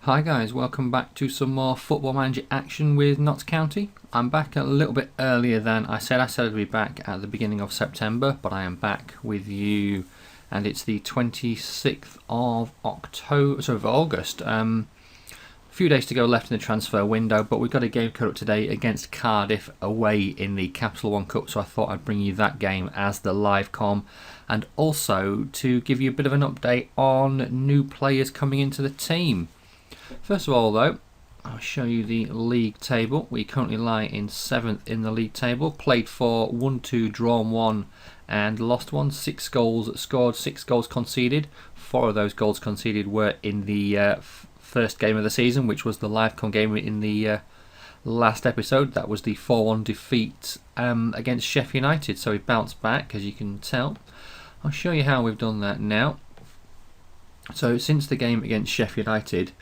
Hi guys, welcome back to some more Football Manager action with Notts County. I'm back a little bit earlier than I said. I said I'd be back at the beginning of September, but I am back with you, and it's the 26th of August. A few days to go left in the transfer window, but we've got a game cut up today against Cardiff away in the Capital One Cup, so I thought I'd bring you that game as the live com, and also to give you a bit of an update on new players coming into the team. First of all though, I'll show you the league table. We currently lie in 7th in the league table. Played 4, won 2, drawn 1 and lost 1. 6 goals scored, 6 goals conceded. 4 of those goals conceded were in the first game of the season, which was the live-com game in the last episode. That was the 4-1 defeat against Sheffield United, so we bounced back, as you can tell. I'll show you how we've done that now. So since the game against Sheffield United,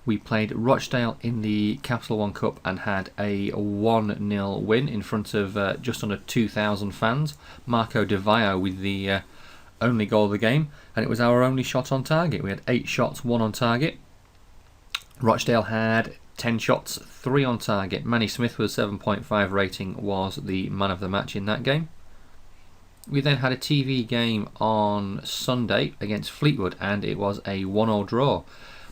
we played Rochdale in the Capital One Cup and had a 1-0 win in front of just under 2,000 fans. Marco Di Vaio with the only goal of the game, and it was our only shot on target. We had 8 shots, 1 on target. Rochdale had 10 shots, 3 on target. Manny Smith with a 7.5 rating was the man of the match in that game. We then had a TV game on Sunday against Fleetwood, and it was a 1-1 draw.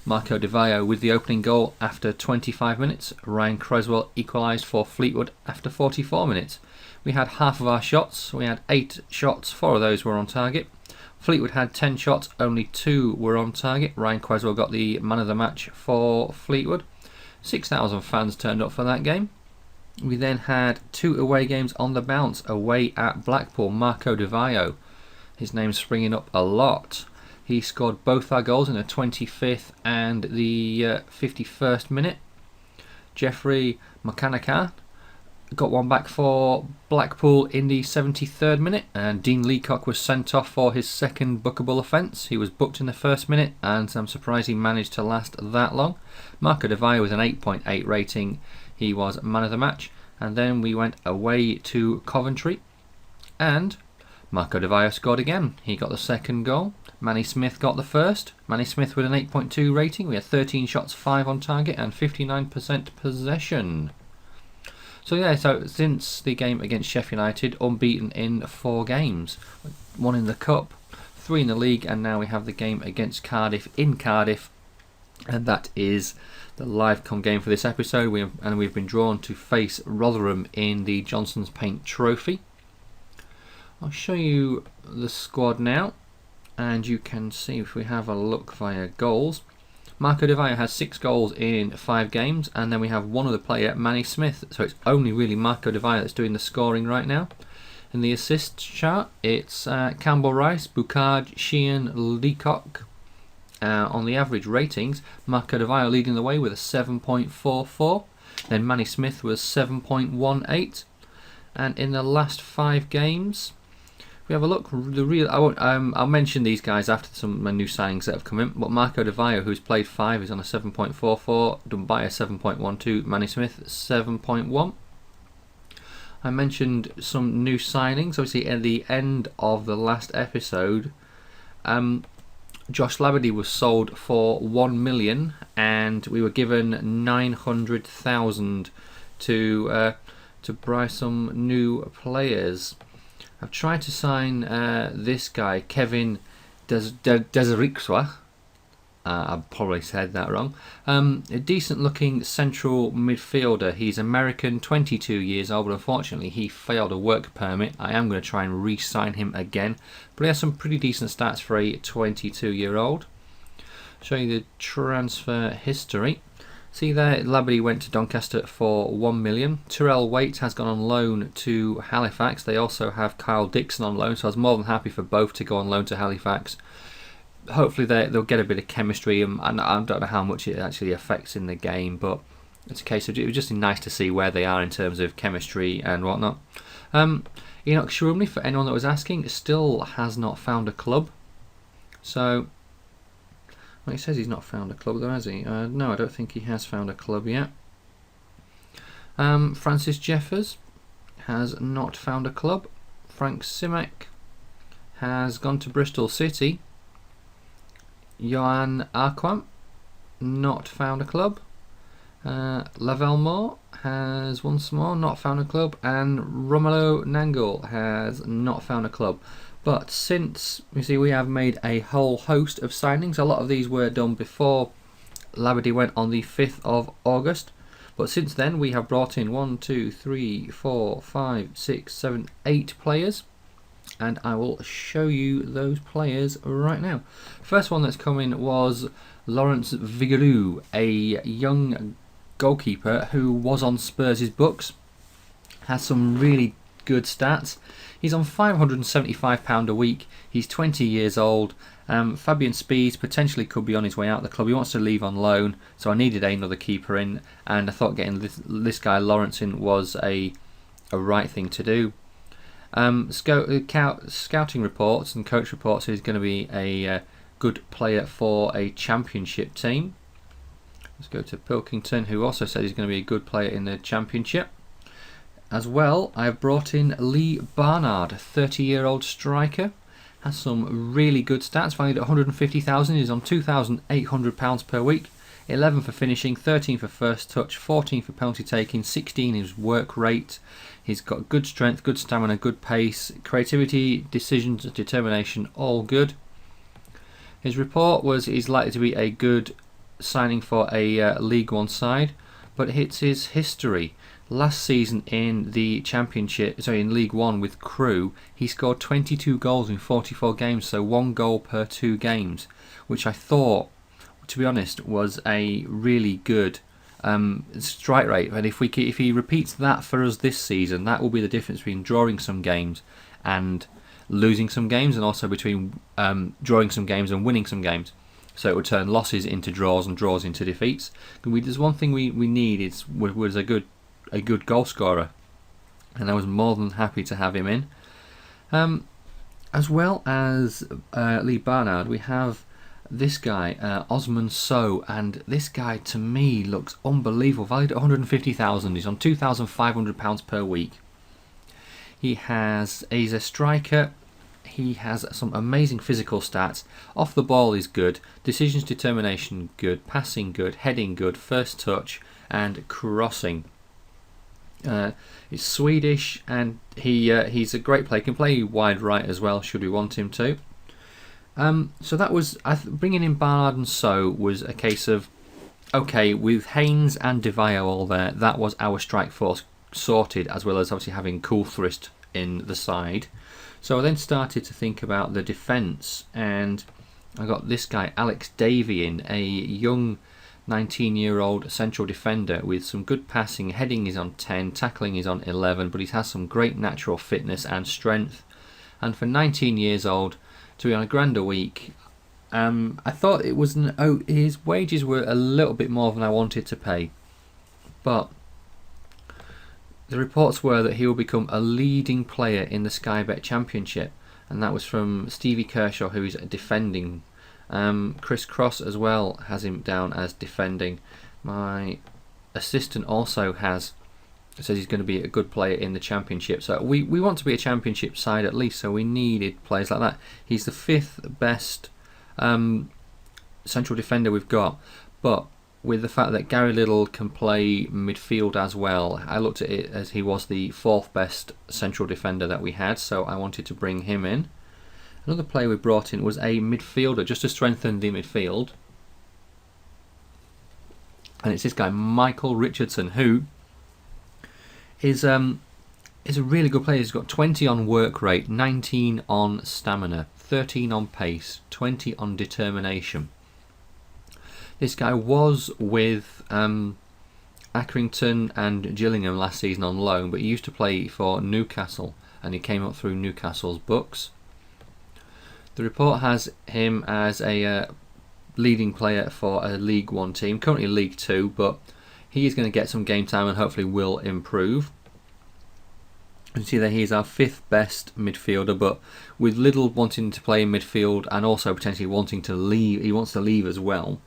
Marco Di Vaio with the opening goal after 25 minutes. Ryan Creswell equalised for Fleetwood after 44 minutes. We had half of our shots. We had 8 shots, 4 of those were on target. Fleetwood had 10 shots, only 2 were on target. Ryan Creswell got the man of the match for Fleetwood. 6,000 fans turned up for that game. We then had 2 away games on the bounce. Away at Blackpool, Marco Di Vaio, his name's springing up a lot. He scored both our goals in the 25th and the 51st minute. Jeffrey Mccannacan got one back for Blackpool in the 73rd minute, and Dean Leacock was sent off for his second bookable offence. He was booked in the first minute, and I'm surprised he managed to last that long. Marco Di Vaio with an 8.8 rating. He was man of the match. And then we went away to Coventry, and Marco Di Vaio scored again. He got the second goal. Manny Smith got the first. Manny Smith with an 8.2 rating. We had 13 shots, 5 on target and 59% possession. So yeah, so since the game against Sheffield United, unbeaten in 4 games. 1 in the Cup, 3 in the league, and now we have the game against Cardiff in Cardiff. And that is the live-com game for this episode. We've been drawn to face Rotherham in the Johnson's Paint Trophy. I'll show you the squad now, and you can see if we have a look via goals. Marco Di Vaio has 6 goals in 5 games, and then we have one other player, Manny Smith. So it's only really Marco Di Vaio that's doing the scoring right now. In the assists chart, it's Campbell Rice, Bukaj, Sheehan, Leacock. On the average ratings, Marco Di Vaio leading the way with a 7.44. Then Manny Smith was 7.18. And in the last 5 games, we have a look. I'll mention these guys after some new signings that have come in. But Marco Di Vaio, who's played 5, is on a 7.44. Dumbaya 7.12. Manny Smith 7.1. I mentioned some new signings. Obviously, at the end of the last episode, Josh Labadie was sold for 1 million, and we were given 900,000 to buy some new players. I've tried to sign this guy, Kevin Desirixwa. I probably said that wrong. A decent-looking central midfielder. He's American, 22 years old, but unfortunately he failed a work permit. I am going to try and re-sign him again, but he has some pretty decent stats for a 22-year-old. Show you the transfer history. See there, Labadie went to Doncaster for 1 million. Tyrell Waite has gone on loan to Halifax. They also have Kyle Dixon on loan, so I was more than happy for both to go on loan to Halifax. Hopefully they'll get a bit of chemistry, and I don't know how much it actually affects in the game, but it's a case of it was just nice to see where they are in terms of chemistry and whatnot. Enoch Shrumley, for anyone that was asking, still has not found a club. So, well, he says he's not found a club though, has he? No, I don't think he has found a club yet. Francis Jeffers has not found a club. Frank Simek has gone to Bristol City. Johan Arquam not found a club. Lavelle Moore has once more not found a club, and Romelu Nangle has not found a club. But since you see we have made a whole host of signings, a lot of these were done before Labadie went on the 5th of August. But since then we have brought in 1, 2, 3, 4, 5, 6, 7, 8 players, and I will show you those players right now. First one that's come in was Laurence Vigouroux, a young goalkeeper who was on Spurs' books, has some really good stats. He's on £575 a week. He's 20 years old. Fabian Spies potentially could be on his way out of the club. He wants to leave on loan, so I needed another keeper in, and I thought getting this guy Lawrence in was a right thing to do. Scouting reports and coach reports he's going to be a good player for a championship team. Let's go to Pilkington, who also said he's going to be a good player in the championship. As well, I've brought in Lee Barnard, a 30-year-old striker. Has some really good stats, valued at 150,000. He's on £2,800 per week. 11 for finishing, 13 for first touch, 14 for penalty taking, 16 his work rate. He's got good strength, good stamina, good pace, creativity, decisions, determination, all good. His report was he's likely to be a good signing for a League One side, but it's his history. Last season in the Championship, in League One with Crewe, he scored 22 goals in 44 games, so 1 goal per 2 games, which I thought, to be honest, was a really good strike rate. And if he repeats that for us this season, that will be the difference between drawing some games and losing some games, and also between drawing some games and winning some games. So it would turn losses into draws and draws into defeats. There's one thing we need was a good goal scorer, and I was more than happy to have him in. As well as Lee Barnard, we have this guy, Osman Sow, and this guy to me looks unbelievable. Valued at 150,000. He's on £2,500 per week. He's a striker. He has some amazing physical stats. Off the ball is good. Decisions, determination good. Passing good. Heading good. First touch and crossing. He's Swedish, and he's a great player. He can play wide right as well, should we want him to. So that was bringing in Barnard and So was a case of, okay, with Haynes and DeVio all there, that was our strike force sorted, as well as obviously having Coulthurst in the side. So I then started to think about the defence, and I got this guy Alex Davey in, a young 19-year-old central defender with some good passing. Heading is on 10, tackling is on 11, but he has some great natural fitness and strength. And for 19 years old, to be on £1,000 a week, I thought it was his wages were a little bit more than I wanted to pay, but the reports were that he will become a leading player in the Sky Bet Championship, and that was from Stevie Kershaw, who is defending. Chris Cross as well has him down as defending. My assistant also says he's going to be a good player in the Championship. So we want to be a Championship side at least, so we needed players like that. He's the 5th best central defender we've got, but with the fact that Gary Little can play midfield as well, I looked at it as he was the 4th best central defender that we had, so I wanted to bring him in. Another player we brought in was a midfielder, just to strengthen the midfield. And it's this guy, Michael Richardson, who is a really good player. He's got 20 on work rate, 19 on stamina, 13 on pace, 20 on determination. This guy was with Accrington and Gillingham last season on loan, but he used to play for Newcastle, and he came up through Newcastle's books. The report has him as a leading player for a League One team, currently League Two, but he is going to get some game time and hopefully will improve. You can see that he's our 5th best midfielder, but with Little wanting to play in midfield and also potentially wanting to leave, he wants to leave as well.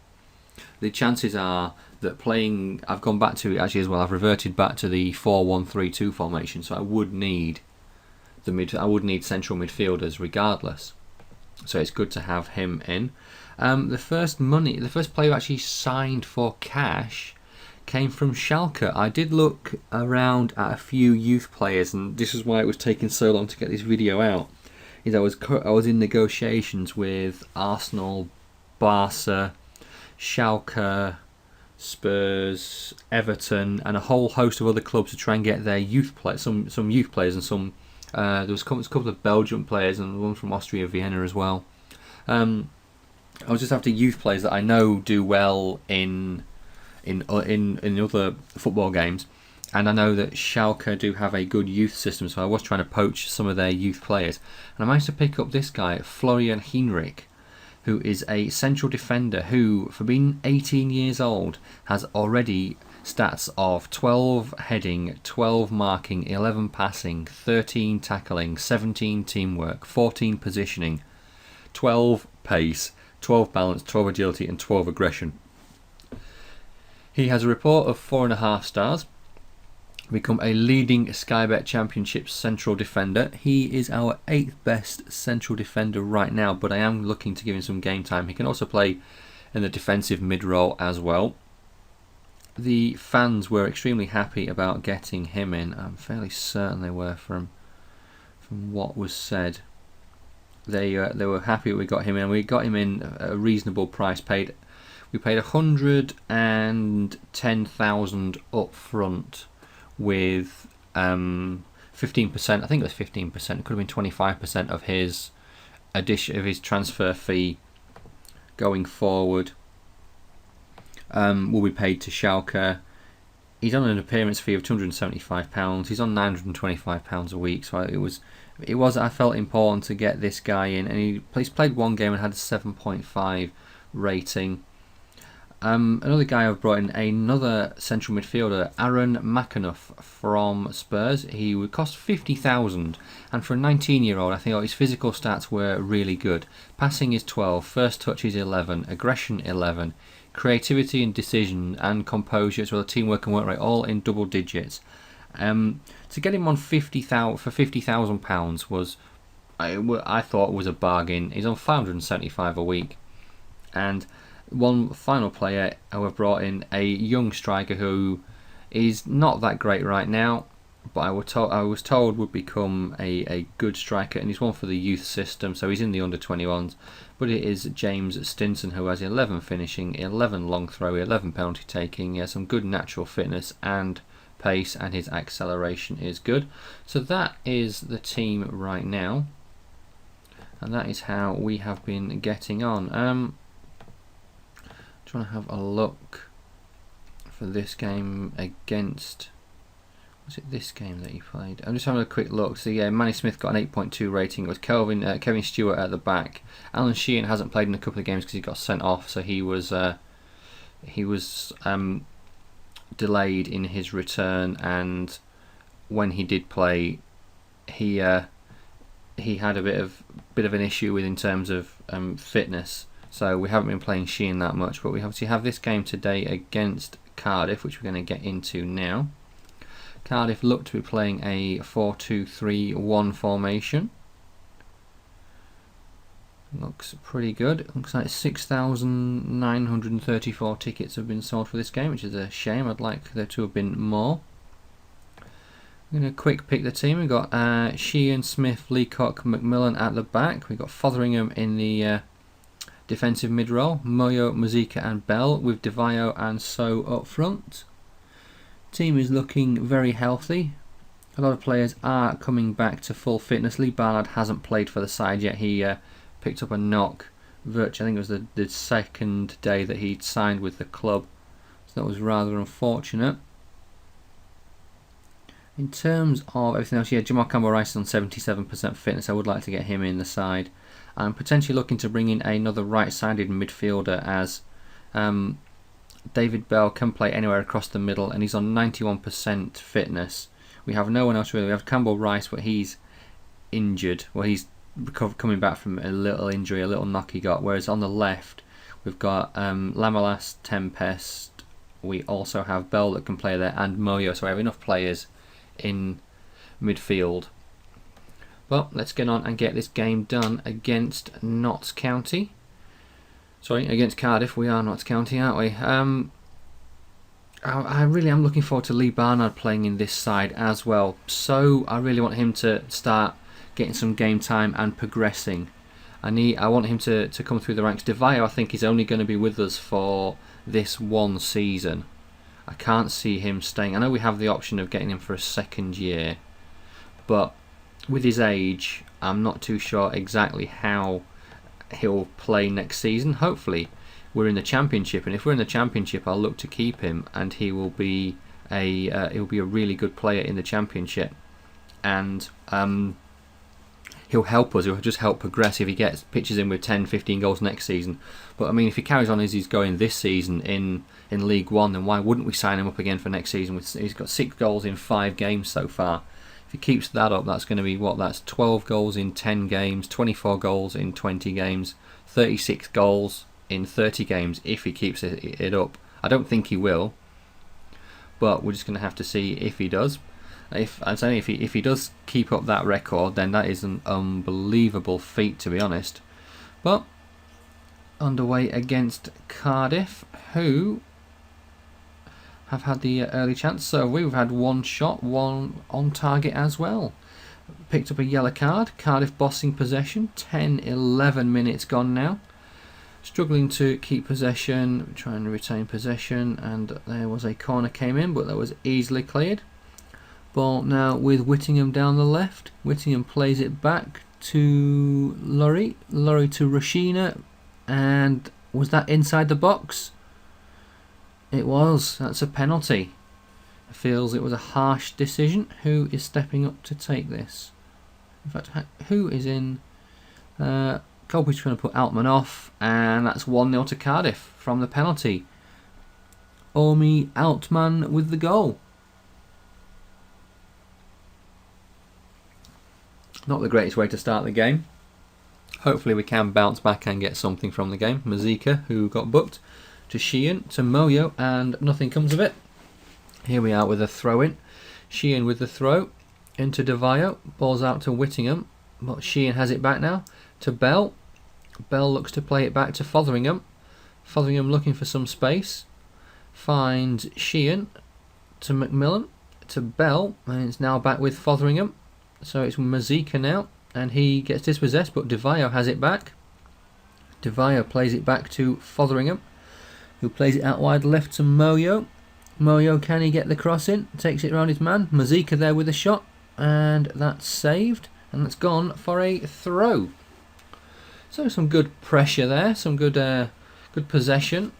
The chances are that playing, I've gone back to it actually as well, I've reverted back to the 4-1-3-2 formation, so I would need central midfielders regardless. So it's good to have him in. The first player who actually signed for cash came from Schalke. I did look around at a few youth players, and this is why it was taking so long to get this video out. I was in negotiations with Arsenal, Barca, Schalke, Spurs, Everton, and a whole host of other clubs to try and get their youth some youth players, and some there was a couple of Belgian players and one from Austria Vienna as well. I was just after youth players that I know do well in other football games, and I know that Schalke do have a good youth system, so I was trying to poach some of their youth players, and I managed to pick up this guy, Florian Henrich, who is a central defender who, for being 18 years old, has already stats of 12 heading, 12 marking, 11 passing, 13 tackling, 17 teamwork, 14 positioning, 12 pace, 12 balance, 12 agility and 12 aggression. He has a report of 4.5 stars, become a leading Sky Bet Championship central defender. He is our 8th best central defender right now, but I am looking to give him some game time. He can also play in the defensive mid-role as well. The fans were extremely happy about getting him in. I'm fairly certain they were from what was said. They were happy that we got him in. We got him in at a reasonable price. We paid 110,000 up front with 15%. I think it was 15%. It could have been 25% of his transfer fee going forward. Will be paid to Schalke. He's on an appearance fee of £275. He's on £925 a week. So it was. I felt important to get this guy in, and he's played one game and had a 7.5 rating. Another guy I've brought in, another central midfielder, Aaron McAnuff from Spurs. He would cost 50,000, and for a 19-year-old, I think his physical stats were really good. Passing is 12, first touch is 11, aggression 11, creativity and decision and composure, as well as teamwork and work rate, all in double digits. To get him on £50,000 was, I thought, was a bargain. He's on £575 a week, and one final player who I've brought in, a young striker who is not that great right now, but I was told would become a good striker, and he's one for the youth system, so he's in the under-21s. But it is James Stinson, who has 11 finishing, 11 long throw, 11 penalty taking. He has some good natural fitness and pace, and his acceleration is good. So that is the team right now, and that is how we have been getting on. Trying to have a look for this game against, was it this game that he played? I'm just having a quick look. So yeah, Manny Smith got an 8.2 rating. It was Kevin Stewart at the back. Alan Sheehan hasn't played in a couple of games because he got sent off, so he was delayed in his return, and when he did play, he had a bit of an issue with in terms of fitness. So we haven't been playing Sheehan that much, but we obviously have this game today against Cardiff, which we're going to get into now. Cardiff look to be playing a 4-2-3-1 formation. Looks pretty good. It looks like 6,934 tickets have been sold for this game, which is a shame. I'd like there to have been more. I'm going to quick pick the team. We've got Sheehan, Smith, Leacock, McMillan at the back. We've got Fotheringham in the defensive mid-role, Moyo, Muzika and Bell, with DeVio and So up front. Team is looking very healthy. A lot of players are coming back to full fitness. Lee Barnard hasn't played for the side yet. He picked up a knock virtually, I think it was the second day that he'd signed with the club, so that was rather unfortunate. In terms of everything else, yeah, Jamal Campbell-Rice is on 77% fitness. I would like to get him in the side. I'm potentially looking to bring in another right-sided midfielder, as David Bell can play anywhere across the middle, and he's on 91% fitness. We have no one else really. We have Campbell-Rice, but he's injured. Well, he's coming back from a little injury, a little knock he got. Whereas on the left, we've got Lamelas, Tempest. We also have Bell that can play there, and Moyo. So we have enough players in midfield. Well, let's get on and get this game done against Notts County. Sorry, against Cardiff. We are Notts County, aren't we? I really am looking forward to Lee Barnard playing in this side as well. So I really want him to start getting some game time and progressing. I want him to come through the ranks. DeVio, I think, is only going to be with us for this one season. I can't see him staying. I know we have the option of getting him for a second year, but with his age, I'm not too sure exactly how he'll play next season. Hopefully we're in the Championship, and if we're in the Championship, I'll look to keep him, and he will be a really good player in the Championship, and he'll help us. He'll just help progress if he gets pitches in with 10, 15 goals next season. But I mean, if he carries on as he's going this season in League One, then why wouldn't we sign him up again for next season? He's got 6 goals in 5 games so far. If he keeps that up, that's going to be that's 12 goals in 10 games, 24 goals in 20 games, 36 goals in 30 games if he keeps it up. I don't think he will, but we're just going to have to see if he does. If he does keep up that record, then that is an unbelievable feat, to be honest. But underway against Cardiff, who have had the early chance. So we've had 1 shot, 1 on target as well. Picked up a yellow card. Cardiff bossing possession. 10-11 minutes gone now. Struggling to keep possession, trying to retain possession, and there was a corner came in, but that was easily cleared. Ball now with Whittingham down the left. Whittingham plays it back to Laurie. Laurie to Rashina, and was that inside the box? It was. That's a penalty. It feels it was a harsh decision. Who is stepping up to take this? In fact, who is in? Colby's trying to put Altman off, and that's 1-0 to Cardiff from the penalty. Omi Altman with the goal. Not the greatest way to start the game. Hopefully we can bounce back and get something from the game. Mazika, who got booked, to Sheehan, to Moyo, and nothing comes of it. Here we are with a throw-in. Sheehan with the throw into DeVio. Ball's out to Whittingham, but Sheehan has it back now to Bell. Bell looks to play it back to Fotheringham. Fotheringham looking for some space. Finds Sheehan to McMillan, to Bell, and it's now back with Fotheringham. So it's Mazika now, and he gets dispossessed, but DeVio has it back. DeVio plays it back to Fotheringham, who plays it out wide left to Moyo. Moyo, can he get the cross in? Takes it around his man. Mazika there with a shot, and that's saved, and that's gone for a throw. So some good pressure there, some good possession.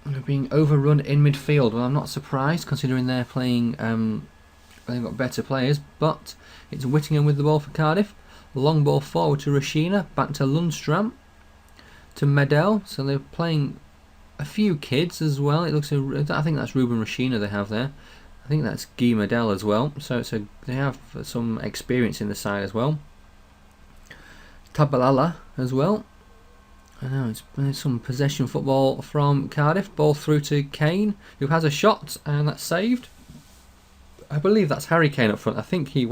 They're being overrun in midfield. Well, I'm not surprised considering they're playing. They've got better players, but it's Whittingham with the ball for Cardiff. Long ball forward to Rashina, back to Lundstram, to Medell. So they're playing a few kids as well. It looks. I think that's Ruben Rashina they have there. I think that's Guy Medell as well. So they have some experience in the side as well. Tabalala as well. I know it's some possession football from Cardiff. Ball through to Kane, who has a shot, and that's saved. I believe that's Harry Kane up front. I think he's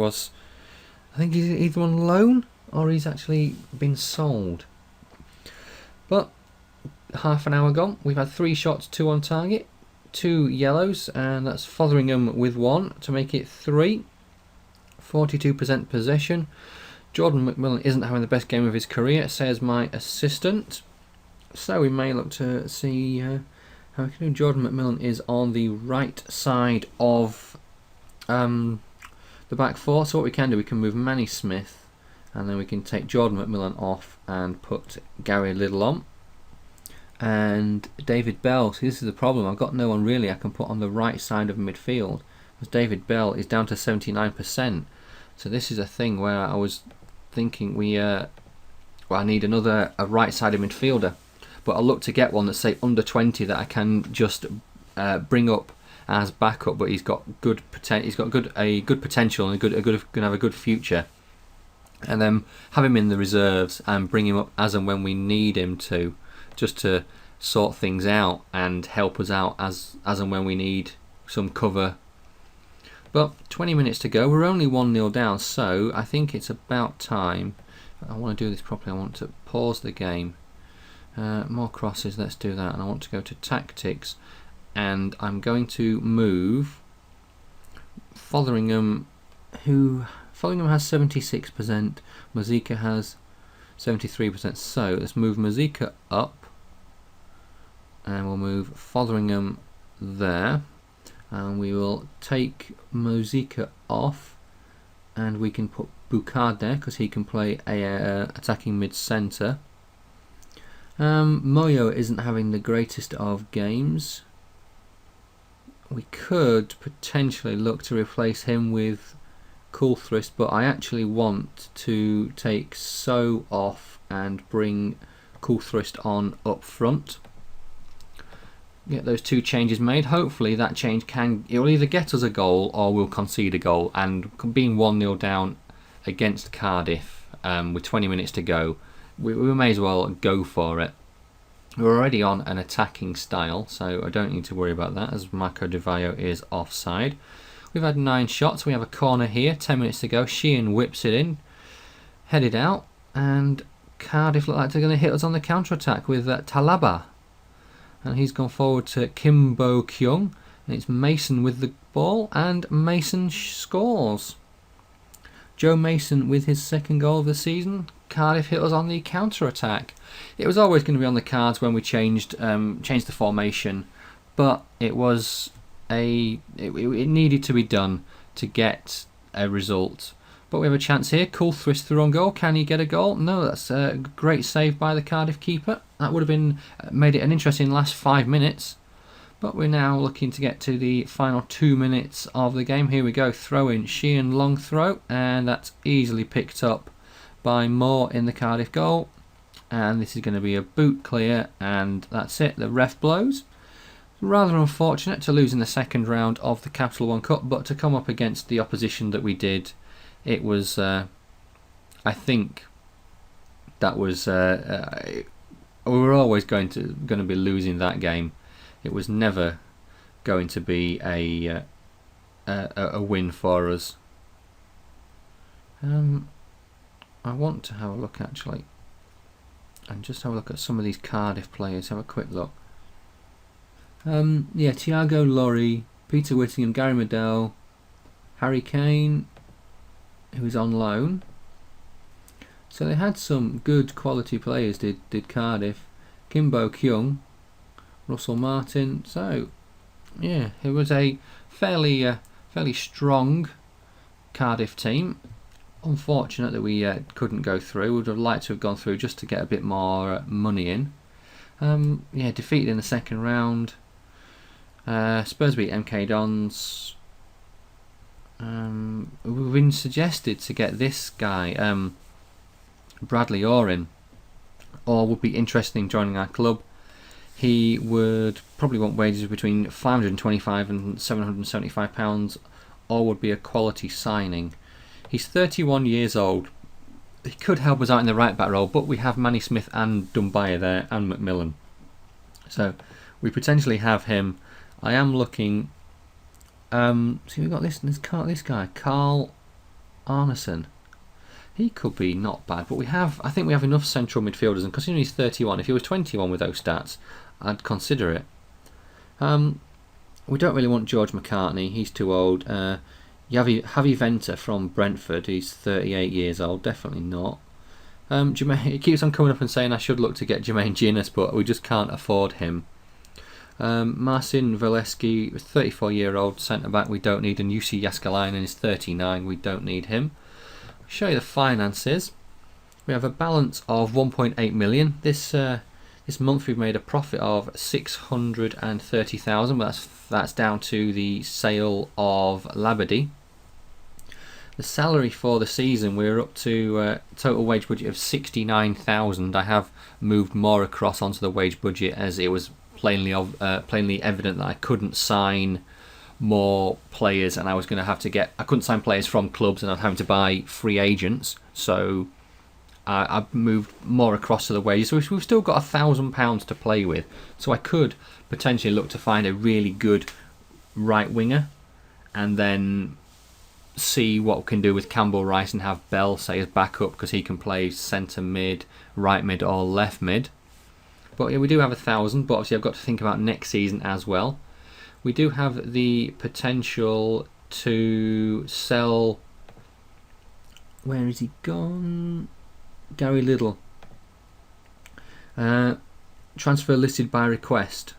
either on loan or he's actually been sold. But half an hour gone. We've had 3 shots, 2 on target, 2 yellows, and that's Fotheringham with 1 to make it 3. 42% possession. Jordan McMillan isn't having the best game of his career, says my assistant. So we may look to see how we can do. Jordan McMillan is on the right side of the back 4. So what we can do, we can move Manny Smith, and then we can take Jordan McMillan off and put Gary Liddell on. And David Bell. So this is the problem. I've got no one really I can put on the right side of midfield, because David Bell is down to 79%. So this is a thing where I was thinking I need a right-sided midfielder, but I'll look to get one that's say under 20 that I can just bring up as backup. But he's got good potential. He's got a good potential and going to have a good future. And then have him in the reserves and bring him up as and when we need him to, just to sort things out and help us out as and when we need some cover. But 20 minutes to go. We're only 1-0 down, so I think it's about time. I want to do this properly. I want to pause the game More crosses, let's do that. And I want to go to tactics, and I'm going to move Fotheringham, Fotheringham has 76%, Mazika has 73%. So let's move Mazika up, and we'll move Fotheringham there, and we will take Mazika off, and we can put Boucard there because he can play attacking mid-centre. Moyo isn't having the greatest of games. We could potentially look to replace him with Coulthrist, but I actually want to take So off and bring Coulthrist on up front. Get those two changes made. Hopefully that change it will either get us a goal or we'll concede a goal, and being 1-0 down against Cardiff with 20 minutes to go, we may as well go for it. We're already on an attacking style, so I don't need to worry about that, as Marco Di Vaio is offside. We've had 9 shots. We have a corner here, 10 minutes to go. Sheehan whips it in, headed out, and Cardiff look like they're going to hit us on the counter-attack with Talaba. And he's gone forward to Kim Bo Kyung, and it's Mason with the ball, and Mason scores. Joe Mason with his second goal of the season. Cardiff hit us on the counter-attack. It was always going to be on the cards when we changed the formation, but it needed to be done to get a result. But we have a chance here. Coulthrist through on goal. Can he get a goal? No, that's a great save by the Cardiff keeper. That would have made it an interesting last 5 minutes. But we're now looking to get to the final 2 minutes of the game. Here we go. Throw in. Sheehan long throw, and that's easily picked up by Moore in the Cardiff goal. And this is going to be a boot clear, and that's it. The ref blows. Rather unfortunate to lose in the second round of the Capital One Cup, but to come up against the opposition that we did, it was, I think, that was, we were always going to be losing that game. It was never going to be a win for us. I want to have a look actually, and just have a look at some of these Cardiff players. Have a quick look. Yeah, Thiago Laurie, Peter Whittingham, Gary Medell, Harry Kane, who is on loan. So they had some good quality players, did Cardiff. Kim Bo Kyung, Russell Martin. So yeah, it was a fairly strong Cardiff team. Unfortunate that we couldn't go through. Would have liked to have gone through just to get a bit more money in. Yeah, defeated in the second round. Spurs beat MK Dons. We've been suggested to get this guy, Bradley Orr, or would be interested in joining our club. He would probably want wages between £525 and £775, or would be a quality signing. He's 31 years old. He could help us out in the right back role, but we have Manny Smith and Dumbaya there, and McMillan. So we potentially have him. I am looking. See, we've got this guy, Carl Arneson. He could be not bad, but I think we have enough central midfielders, and considering he's 31, if he was 21 with those stats, I'd consider it. We don't really want George McCartney, he's too old. Javi Venter from Brentford, he's 38 years old, definitely not. It keeps on coming up and saying I should look to get Jermaine Ginnis, but we just can't afford him. Marcin Valeski, 34-year-old centre-back, we don't need, and Jussi Jaskalainen is 39, we don't need him. I'll show you the finances. We have a balance of 1.8 million. This month we've made a profit of 630,000, but that's down to the sale of Labadie. The salary for the season, we're up to total wage budget of 69,000. I have moved more across onto the wage budget as it was plainly evident that I couldn't sign more players, and I was going to have to I couldn't sign players from clubs, and I'm having to buy free agents. So I've moved more across to the wages. So we've still got £1,000 to play with. So I could potentially look to find a really good right winger, and then see what we can do with Campbell Rice and have Bell say as backup, because he can play centre mid, right mid, or left mid. But yeah, we do have 1,000, but obviously I've got to think about next season as well. We do have the potential to sell... Where is he gone? Gary Liddell. Transfer listed by request.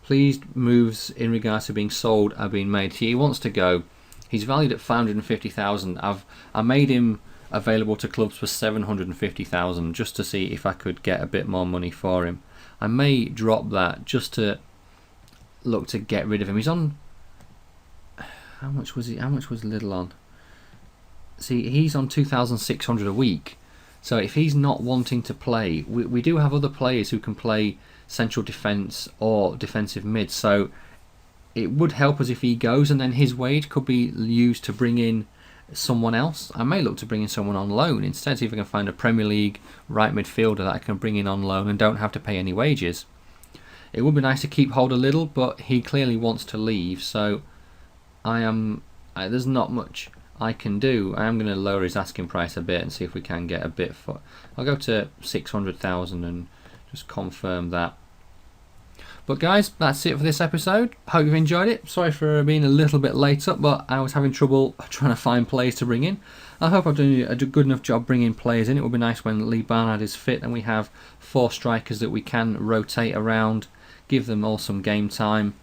Please, moves in regards to being sold are being made. He wants to go. He's valued at 550,000. I made him available to clubs for 750,000 just to see if I could get a bit more money for him. I may drop that just to look to get rid of him. He's on... How much was he? How much was Liddell on? See, he's on 2,600 a week. So if he's not wanting to play, we do have other players who can play central defence or defensive mid. So it would help us if he goes, and then his wage could be used to bring in someone else. I may look to bring in someone on loan instead, see if I can find a Premier League right midfielder that I can bring in on loan and don't have to pay any wages. It would be nice to keep hold of Liddell, but he clearly wants to leave, so there's not much I can do. I am going to lower his asking price a bit and see if we can get a bit for... I'll go to 600,000 and just confirm that. But guys, that's it for this episode. Hope you've enjoyed it. Sorry for being a little bit late up, but I was having trouble trying to find players to bring in. I hope I've done a good enough job bringing players in. It would be nice when Lee Barnard is fit and we have 4 strikers that we can rotate around, give them all some game time,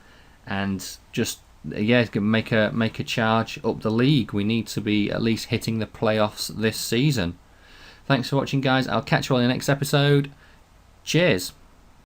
and just make a charge up the league. We need to be at least hitting the playoffs this season. Thanks for watching, guys. I'll catch you all in the next episode. Cheers.